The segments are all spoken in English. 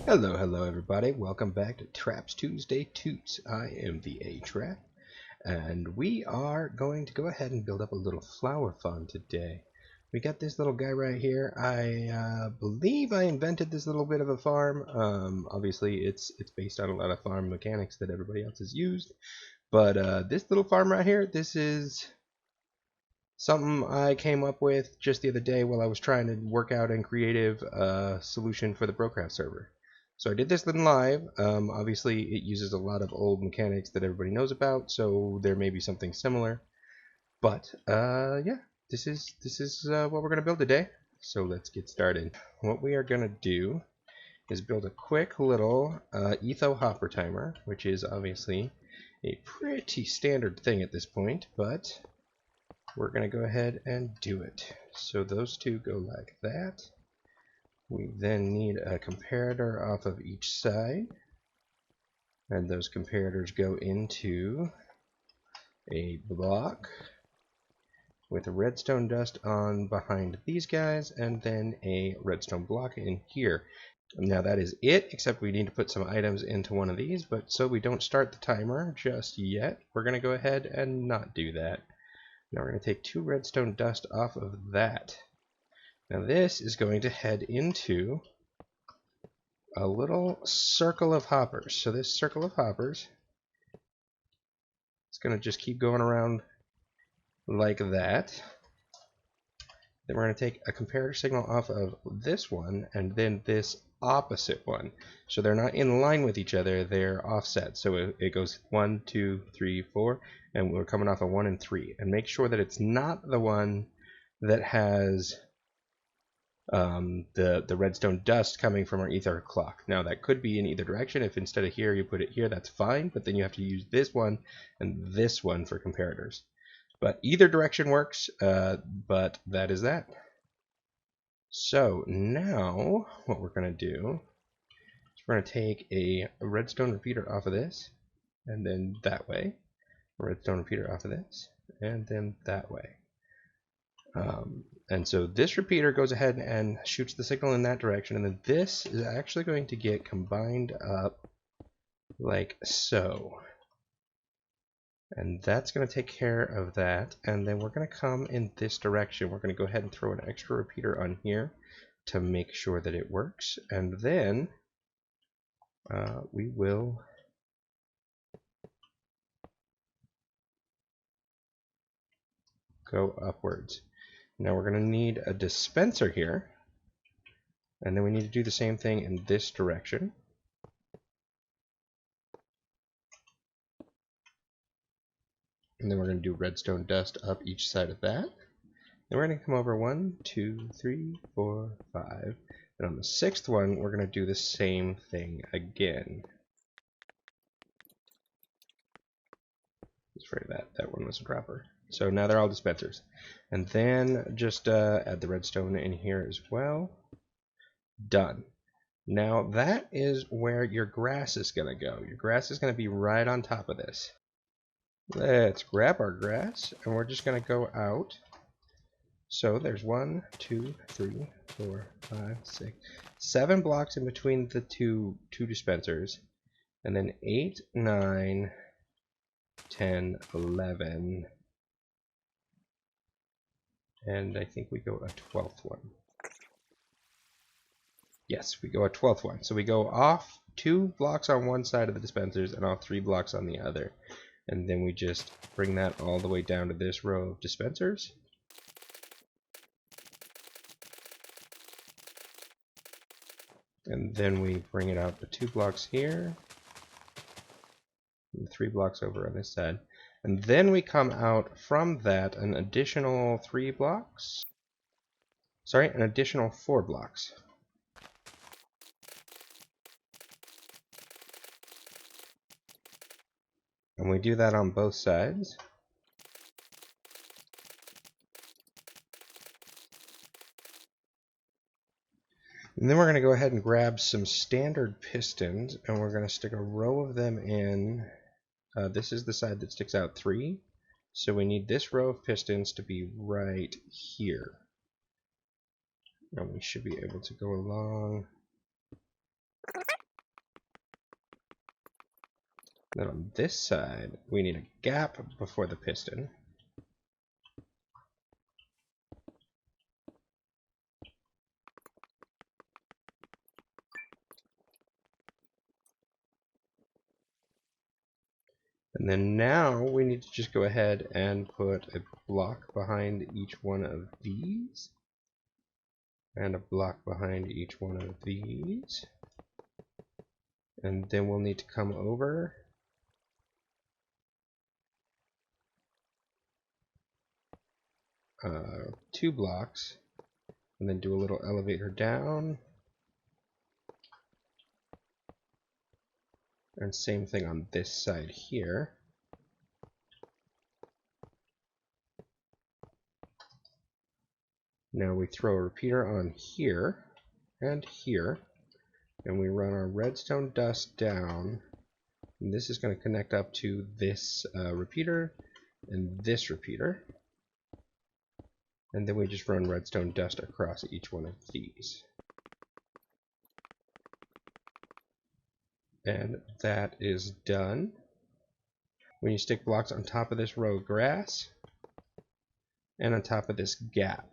Hello everybody. Welcome back to Traps Tuesday Toots. I am the A-Trap, and we are going to go ahead and build up a little flower farm today. We got this little guy right here. I believe I invented this little bit of a farm. Obviously it's based on a lot of farm mechanics that everybody else has used, but this little farm right here, this is something I came up with just the other day while I was trying to work out a creative solution for the BroCraft server. So I did this in live. Obviously, it uses a lot of old mechanics that everybody knows about, so there may be something similar. But yeah, this is what we're gonna build today. So let's get started. What we are gonna do is build a quick little etho hopper timer, which is obviously a pretty standard thing at this point, but we're gonna go ahead and do it. So those two go like that. We then need a comparator off of each side, and those comparators go into a block with a redstone dust on behind these guys, and then a redstone block in here. Now that is it, except we need to put some items into one of these, but so we don't start the timer just yet, we're going to go ahead and not do that. Now we're going to take 2 redstone dust off of that. Now this is going to head into a little circle of hoppers. So this circle of hoppers is going to just keep going around like that. Then we're going to take a comparator signal off of this one and then this opposite one. So they're not in line with each other, they're offset. So it goes 1, 2, 3, 4, and we're coming off of 1 and 3. And make sure that it's not the one that has the redstone dust coming from our ether clock. Now that could be in either direction. If instead of here you put it here, that's fine, but then you have to use this one and this one for comparators. But either direction works, but that is that. So now what we're going to do is we're going to take a redstone repeater off of this, and then that way, a redstone repeater off of this, and then that way. And so this repeater goes ahead and shoots the signal in that direction, and then this is actually going to get combined up like so. And that's going to take care of that, and then we're going to come in this direction. We're going to go ahead and throw an extra repeater on here to make sure that it works, and then we will go upwards. Now we're going to need a dispenser here, and then we need to do the same thing in this direction. And then we're going to do redstone dust up each side of that. Then we're going to come over 1, 2, 3, 4, 5. And on the 6th one, we're going to do the same thing again. Just afraid that one was a dropper. So now they're all dispensers. And then just add the redstone in here as well. Done. Now that is where your grass is going to go. Your grass is going to be right on top of this. Let's grab our grass, and we're just going to go out. So there's 1, 2, 3, 4, 5, 6, 7 blocks in between the two dispensers. And then 8, 9, 10, 11. And I think we go a 12th one. Yes, we go a 12th one. So we go off 2 blocks on one side of the dispensers and off 3 blocks on the other. And then we just bring that all the way down to this row of dispensers. And then we bring it out to 2 blocks here. And 3 blocks over on this side. And then we come out from that an additional 3 blocks. Sorry, an additional 4 blocks. And we do that on both sides. And then we're going to go ahead and grab some standard pistons, and we're going to stick a row of them in. This is the side that sticks out 3. So we need this row of pistons to be right here. And we should be able to go along Then on this side, we need a gap before the piston. And then now we need to just go ahead and put a block behind each one of these. And a block behind each one of these. And then we'll need to come over two blocks and then do a little elevator down. And same thing on this side here. Now we throw a repeater on here and here, and we run our redstone dust down. And this is going to connect up to this repeater and this repeater. And then we just run redstone dust across each one of these. And that is done. When you stick blocks on top of this row of grass and on top of this gap.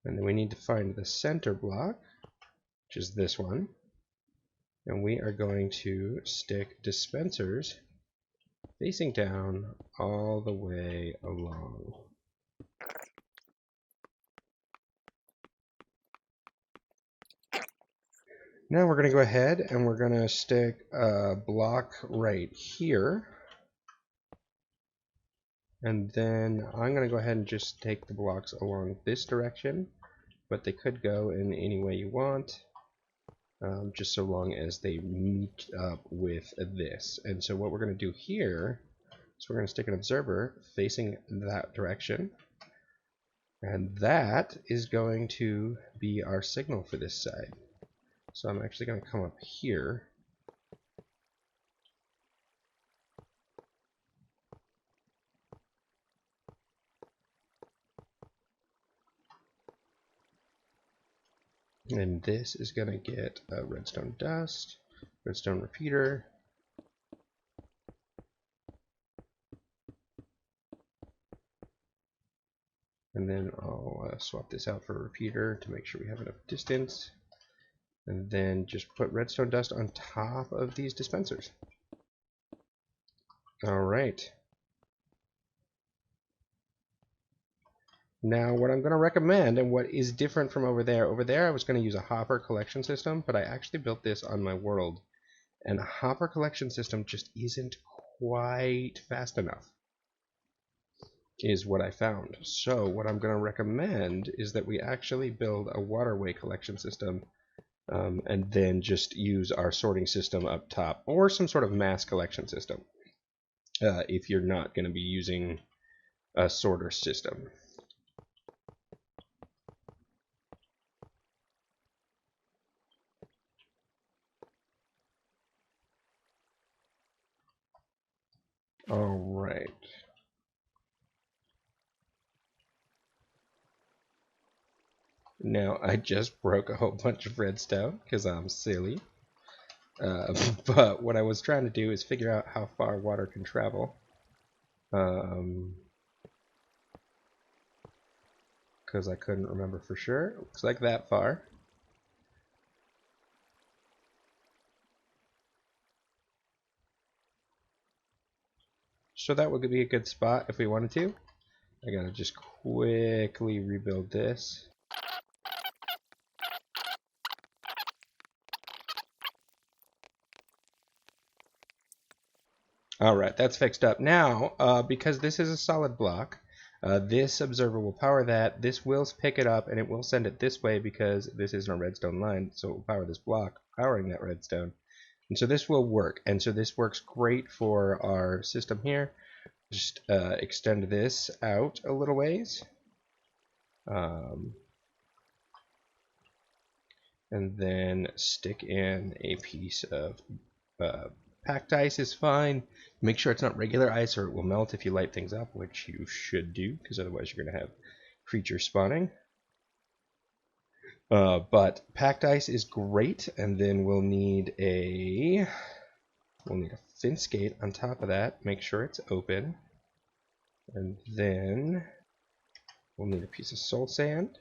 And then we need to find the center block, which is this one. And we are going to stick dispensers facing down all the way along. Now we're going to go ahead and we're going to stick a block right here. And then I'm going to go ahead and just take the blocks along this direction, but they could go in any way you want, just so long as they meet up with this. And so what we're going to do here is we're going to stick an observer facing that direction, and that is going to be our signal for this side. So I'm actually going to come up here. And this is going to get a redstone dust, redstone repeater, and then I'll swap this out for a repeater to make sure we have enough distance. And then just put redstone dust on top of these dispensers. Alright. Now what I'm going to recommend, and what is different from over there I was going to use a hopper collection system, but I actually built this on my world. And a hopper collection system just isn't quite fast enough, is what I found. So what I'm going to recommend is that we actually build a waterway collection system. And then just use our sorting system up top, or some sort of mass collection system, if you're not going to be using a sorter system. Alright. Now I just broke a whole bunch of redstone because I'm silly. But what I was trying to do is figure out how far water can travel. Because I couldn't remember for sure. It looks like that far. So that would be a good spot if we wanted to. I gotta just quickly rebuild this. Alright, that's fixed up. Now, because this is a solid block, this observer will power that. This will pick it up and it will send it this way because this isn't a redstone line, so it will power this block, powering that redstone. And so this will work. And so this works great for our system here. Just extend this out a little ways. And then stick in a piece of packed ice is fine. Make sure it's not regular ice or it will melt if you light things up, which you should do, because otherwise you're going to have creatures spawning. But packed ice is great, and then we'll need a fence gate on top of that. Make sure it's open, and then we'll need a piece of soul sand.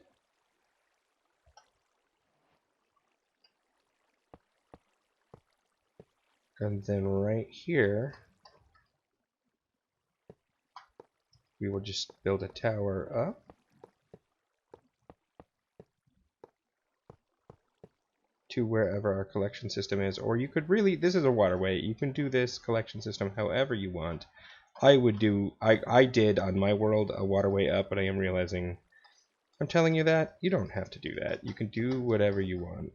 And then right here, we will just build a tower up. To wherever our collection system is. Or you could really, this is a waterway, you can do this collection system however you want. I did on my world a waterway up, but I am realizing, I'm telling you that, you don't have to do that. You can do whatever you want.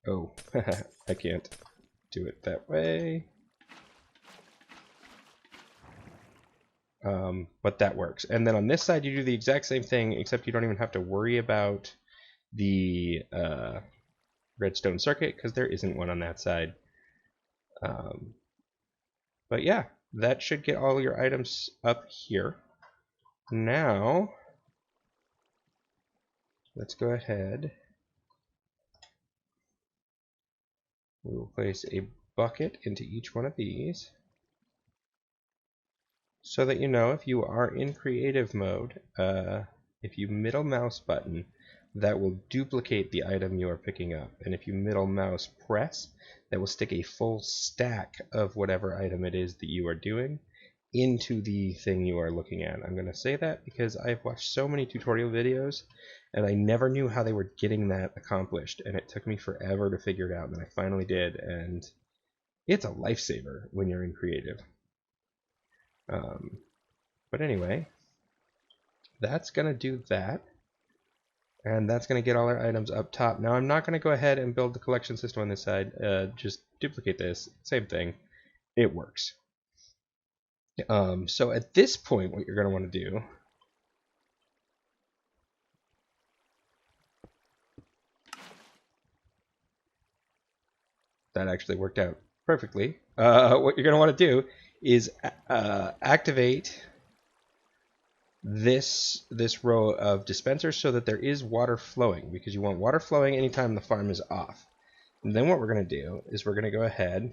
Oh, I can't do it that way. But that works. And then on this side you do the exact same thing, except you don't even have to worry about the redstone circuit, because there isn't one on that side. But yeah, that should get all your items up here. Now, let's go ahead. We will place a bucket into each one of these, so that you know if you are in creative mode, if you middle mouse button, that will duplicate the item you are picking up. And if you middle mouse press, that will stick a full stack of whatever item it is that you are doing into the thing you are looking at. I'm going to say that because I've watched so many tutorial videos and I never knew how they were getting that accomplished, and it took me forever to figure it out, and then I finally did, and it's a lifesaver when you're in creative. But anyway, that's going to do that. And that's going to get all our items up top. Now I'm not going to go ahead and build the collection system on this side. Just duplicate this. Same thing. It works. So at this point, what you're going to want to do that actually worked out perfectly. What you're going to want to do is activate this row of dispensers so that there is water flowing, because you want water flowing anytime the farm is off. And then what we're going to do is we're going to go ahead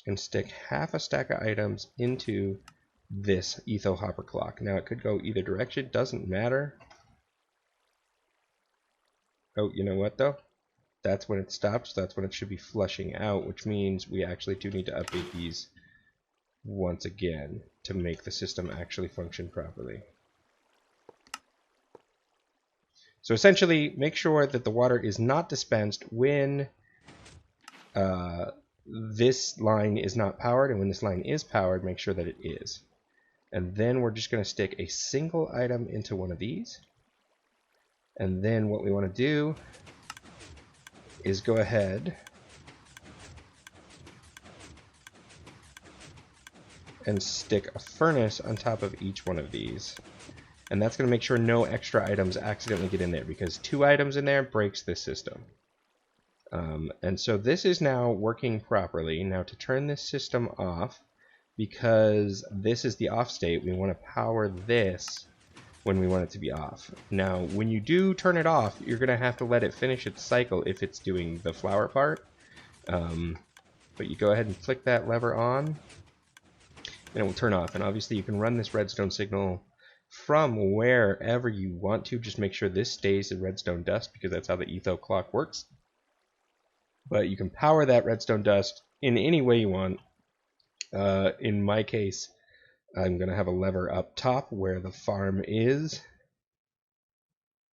and stick half a stack of items into this etho hopper clock. Now it could go either direction, doesn't matter. Oh, you know what though? That's when it stops, that's when it should be flushing out, which means we actually do need to update these once again to make the system actually function properly. So essentially, make sure that the water is not dispensed when this line is not powered, and when this line is powered, make sure that it is. And then we're just going to stick a single item into one of these. And then what we want to do is go ahead and stick a furnace on top of each one of these. And that's going to make sure no extra items accidentally get in there, because 2 items in there breaks this system. And so this is now working properly. Now to turn this system off, because this is the off state, we want to power this when we want it to be off. Now when you do turn it off, you're going to have to let it finish its cycle if it's doing the flower part. But you go ahead and flick that lever on, and it will turn off. And obviously you can run this redstone signal from wherever you want to. Just make sure this stays in redstone dust, because that's how the etho clock works. But you can power that redstone dust in any way you want. In my case, I'm going to have a lever up top where the farm is.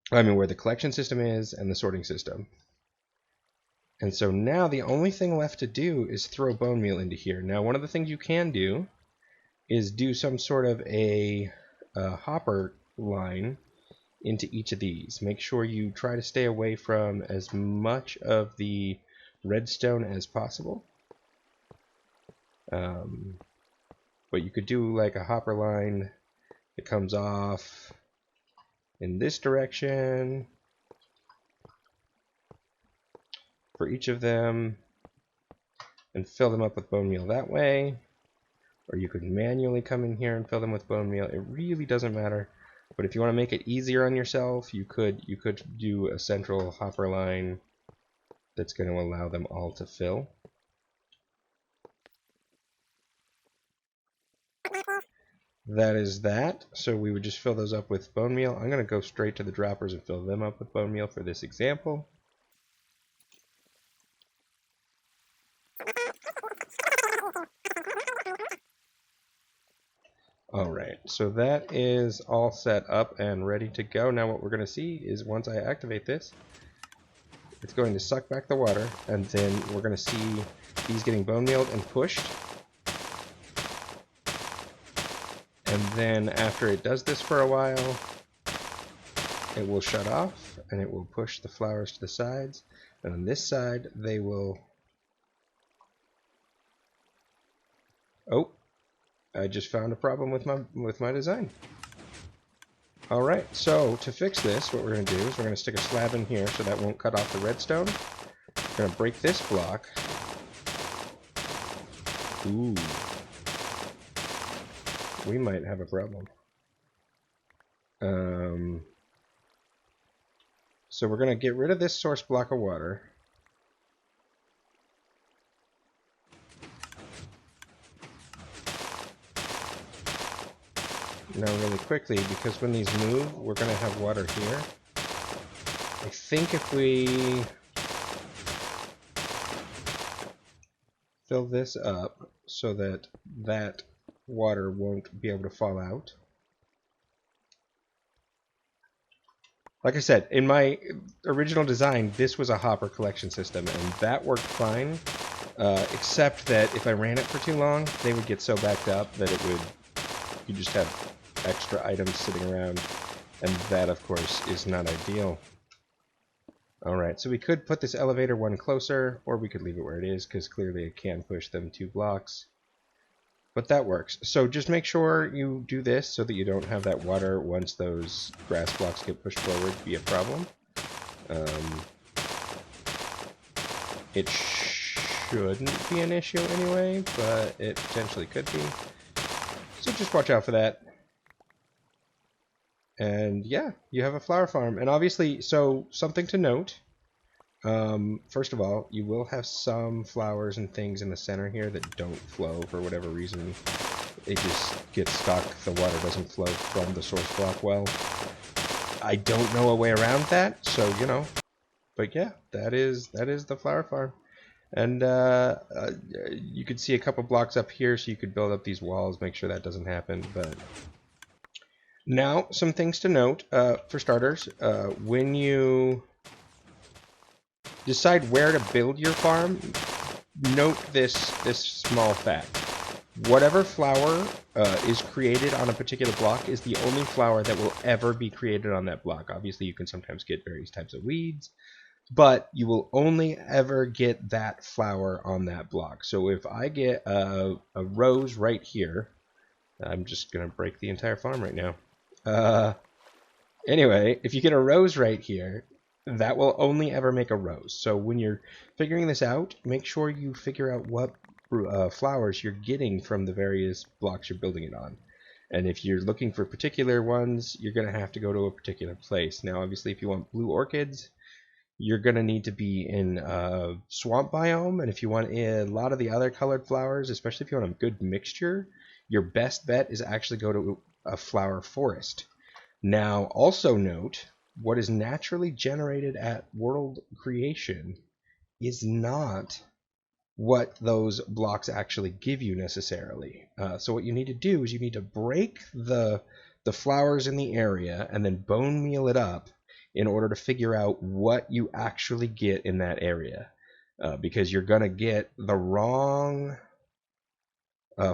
Where the collection system is and the sorting system. And so now the only thing left to do is throw bone meal into here. Now one of the things you can do is do some sort of a hopper line into each of these. Make sure you try to stay away from as much of the redstone as possible. But you could do like a hopper line that comes off in this direction for each of them and fill them up with bone meal that way. or you could manually come in here and fill them with bone meal. It really doesn't matter. But if you want to make it easier on yourself, you could do a central hopper line that's going to allow them all to fill. That is that. So we would just fill those up with bone meal. I'm going to go straight to the droppers and fill them up with bone meal for this example. Alright, so that is all set up and ready to go. Now what we're going to see is once I activate this, it's going to suck back the water, and then we're going to see these getting bone mealed and pushed. And then after it does this for a while, it will shut off and it will push the flowers to the sides. And on this side, they will... Oh, I just found a problem with my design. Alright, so to fix this, what we're going to do is we're going to stick a slab in here so that won't cut off the redstone. We're going to break this block. Ooh. We might have a problem. So we're going to get rid of this source block of water. Now really quickly, because when these move, we're going to have water here. I think if we fill this up so that that water won't be able to fall out. Like I said, in my original design, this was a hopper collection system, and that worked fine, except that if I ran it for too long, they would get so backed up that it would, you just have extra items sitting around, and that, of course, is not ideal. Alright, so we could put this elevator one closer, or we could leave it where it is, because clearly it can push them 2 blocks. But that works. So just make sure you do this so that you don't have that water once those grass blocks get pushed forward be a problem. It shouldn't be an issue anyway, but it potentially could be. So just watch out for that. And yeah, you have a flower farm. And obviously, so something to note. First of all, you will have some flowers and things in the center here that don't flow for whatever reason. It just gets stuck. The water doesn't flow from the source block well. I don't know a way around that, so you know. But yeah, that is the flower farm. And you could see a couple blocks up here, so you could build up these walls, make sure that doesn't happen. But now, some things to note. For starters, when you decide where to build your farm, note this small fact. Whatever flower is created on a particular block is the only flower that will ever be created on that block. Obviously, you can sometimes get various types of weeds, but you will only ever get that flower on that block. So if I get a rose right here, I'm just going to break the entire farm right now. Anyway, if you get a rose right here, that will only ever make a rose. So when you're figuring this out, make sure you figure out what flowers you're getting from the various blocks you're building it on. And if you're looking for particular ones, you're going to have to go to a particular place. Now, obviously, if you want blue orchids, you're going to need to be in a swamp biome. And if you want a lot of the other colored flowers, especially if you want a good mixture, your best bet is actually go to a flower forest. Now, also note, what is naturally generated at world creation is not what those blocks actually give you necessarily. So what you need to do is you need to break the flowers in the area and then bone meal it up in order to figure out what you actually get in that area. Because you're going to get the wrong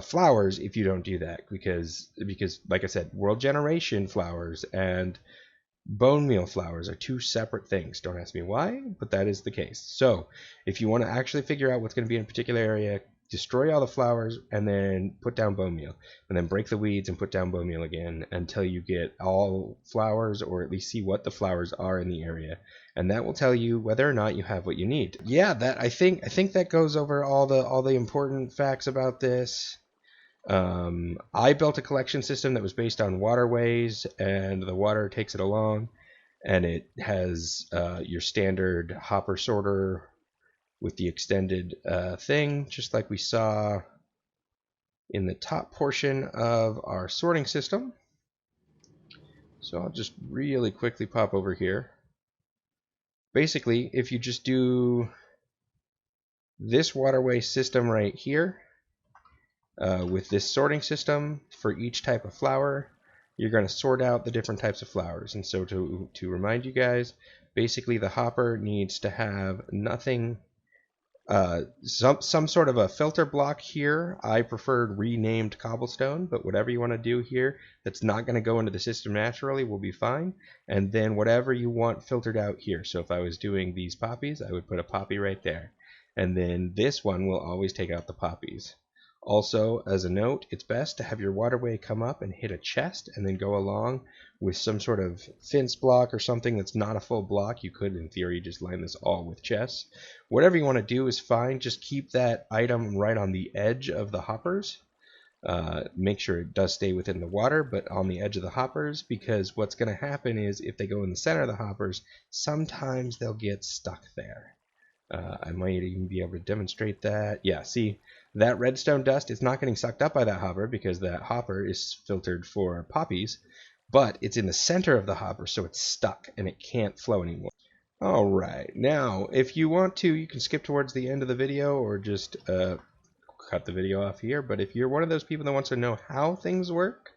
flowers if you don't do that. Because like I said, world generation flowers and bone meal flowers are 2 separate things. Don't ask me why, but that is the case. So if you want to actually figure out what's going to be in a particular area, destroy all the flowers and then put down bone meal, and then break the weeds and put down bone meal again until you get all flowers, or at least see what the flowers are in the area, and that will tell you whether or not you have what you need. Yeah, that I think that goes over all the important facts about this. I built a collection system that was based on waterways, and the water takes it along, and it has your standard hopper sorter with the extended thing, just like we saw in the top portion of our sorting system. So I'll just really quickly pop over here. Basically, if you just do this waterway system right here, with this sorting system for each type of flower, you're going to sort out the different types of flowers. And so to remind you guys, basically the hopper needs to have nothing, some sort of a filter block here. I preferred renamed cobblestone, but whatever you want to do here that's not going to go into the system naturally will be fine. And then whatever you want filtered out here. So if I was doing these poppies, I would put a poppy right there. And then this one will always take out the poppies. Also, as a note, it's best to have your waterway come up and hit a chest and then go along with some sort of fence block or something that's not a full block. You could, in theory, just line this all with chests. Whatever you want to do is fine. Just keep that item right on the edge of the hoppers. Make sure it does stay within the water, but on the edge of the hoppers, because what's going to happen is if they go in the center of the hoppers, sometimes they'll get stuck there. I might even be able to demonstrate that. Yeah, see, that redstone dust is not getting sucked up by that hopper because that hopper is filtered for poppies, but it's in the center of the hopper, so it's stuck and it can't flow anymore. Alright, now if you want to, you can skip towards the end of the video or just cut the video off here, but if you're one of those people that wants to know how things work,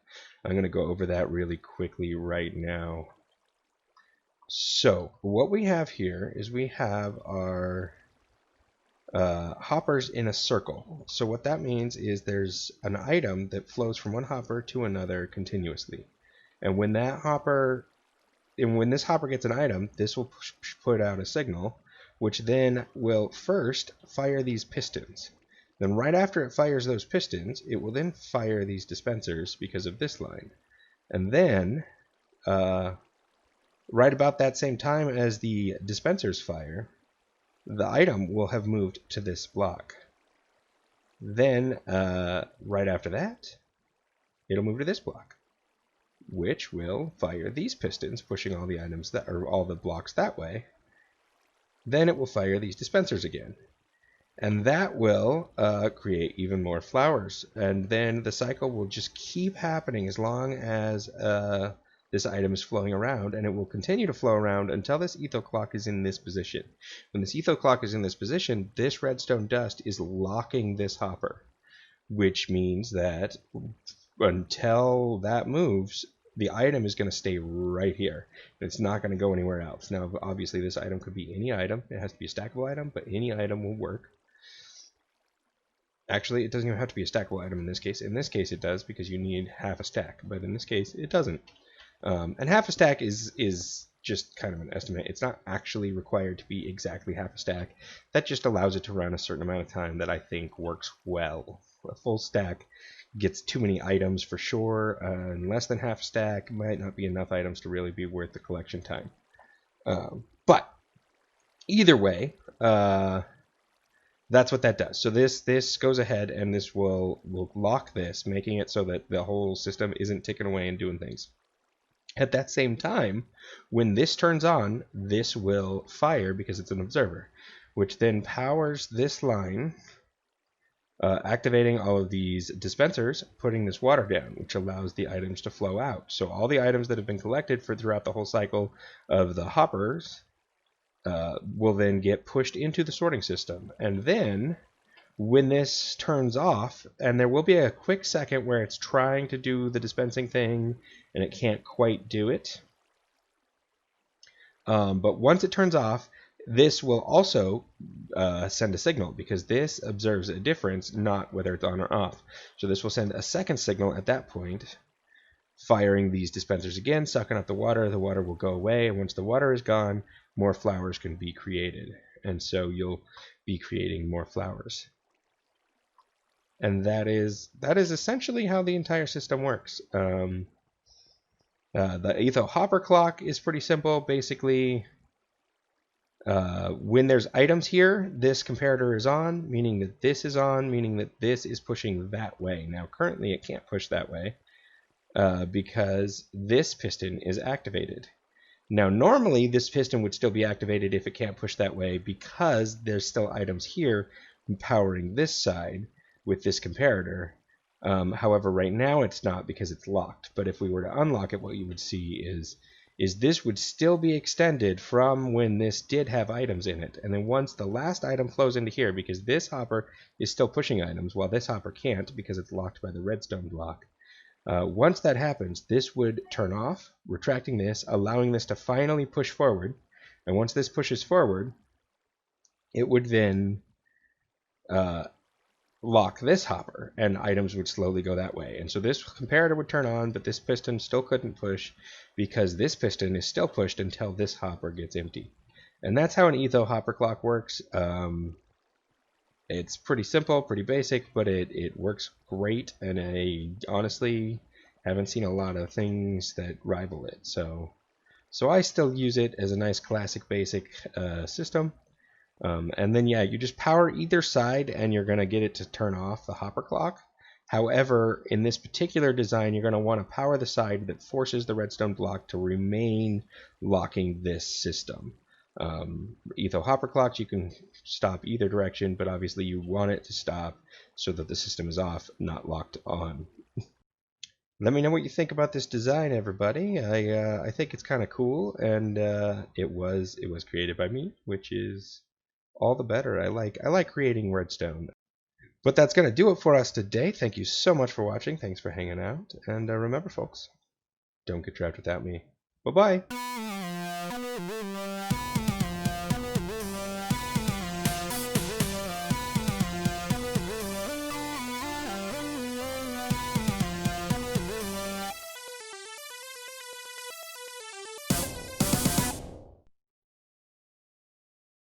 I'm going to go over that really quickly right now. So what we have here is we have our hoppers in a circle. So what that means is there's an item that flows from one hopper to another continuously. And when this hopper gets an item, this will put out a signal, which then will first fire these pistons. Then right after it fires those pistons, it will then fire these dispensers because of this line. And then right about that same time as the dispensers fire, the item will have moved to this block. Then, right after that, it'll move to this block, which will fire these pistons, pushing all the items that are all the blocks that way. Then it will fire these dispensers again, and that will create even more flowers. And then the cycle will just keep happening as long as this item is flowing around, and it will continue to flow around until this etho clock is in this position. When this etho clock is in this position, this redstone dust is locking this hopper, which means that until that moves, the item is going to stay right here. It's not going to go anywhere else. Now, obviously, this item could be any item. It has to be a stackable item, but any item will work. Actually, it doesn't even have to be a stackable item in this case. In this case, it does, because you need half a stack, but in this case, it doesn't. And half a stack is just kind of an estimate. It's not actually required to be exactly half a stack. That just allows it to run a certain amount of time that I think works well. A full stack gets too many items for sure, and less than half a stack might not be enough items to really be worth the collection time. But either way, that's what that does. So this goes ahead and this will lock this, making it so that the whole system isn't ticking away and doing things. At that same time, when this turns on, this will fire because it's an observer, which then powers this line, activating all of these dispensers, putting this water down, which allows the items to flow out. So all the items that have been collected throughout the whole cycle of the hoppers will then get pushed into the sorting system. And then when this turns off, and there will be a quick second where it's trying to do the dispensing thing and it can't quite do it, but once it turns off, this will also send a signal, because this observes a difference, not whether it's on or off. So this will send a second signal at that point, firing these dispensers again, sucking up the water will go away, and once the water is gone, more flowers can be created, and so you'll be creating more flowers. And that is essentially how the entire system works. The etho hopper clock is pretty simple. Basically, When there's items here, this comparator is on, meaning that this is on, meaning that this is pushing that way. Now, currently it can't push that way because this piston is activated. Now, normally this piston would still be activated if it can't push that way because there's still items here powering this side with this comparator. However, right now it's not because it's locked. But if we were to unlock it, what you would see is this would still be extended from when this did have items in it. And then once the last item flows into here, because this hopper is still pushing items, while this hopper can't because it's locked by the redstone block. Once that happens, this would turn off, retracting this, allowing this to finally push forward. And once this pushes forward, it would then lock this hopper, and items would slowly go that way. And so this comparator would turn on, but this piston still couldn't push because this piston is still pushed until this hopper gets empty. And that's how an etho hopper clock works. It's pretty simple, pretty basic, but it works great, and I honestly haven't seen a lot of things that rival it. So I still use it as a nice classic basic system. And then, yeah, you just power either side and you're going to get it to turn off the hopper clock. However, in this particular design, you're going to want to power the side that forces the redstone block to remain locking this system. Etho hopper clocks, you can stop either direction, but obviously you want it to stop so that the system is off, not locked on. Let me know what you think about this design, everybody. I think it's kind of cool, and it was created by me, which is all the better. I like creating redstone. But that's going to do it for us today. Thank you so much for watching. Thanks for hanging out. And remember, folks, don't get trapped without me. Bye-bye.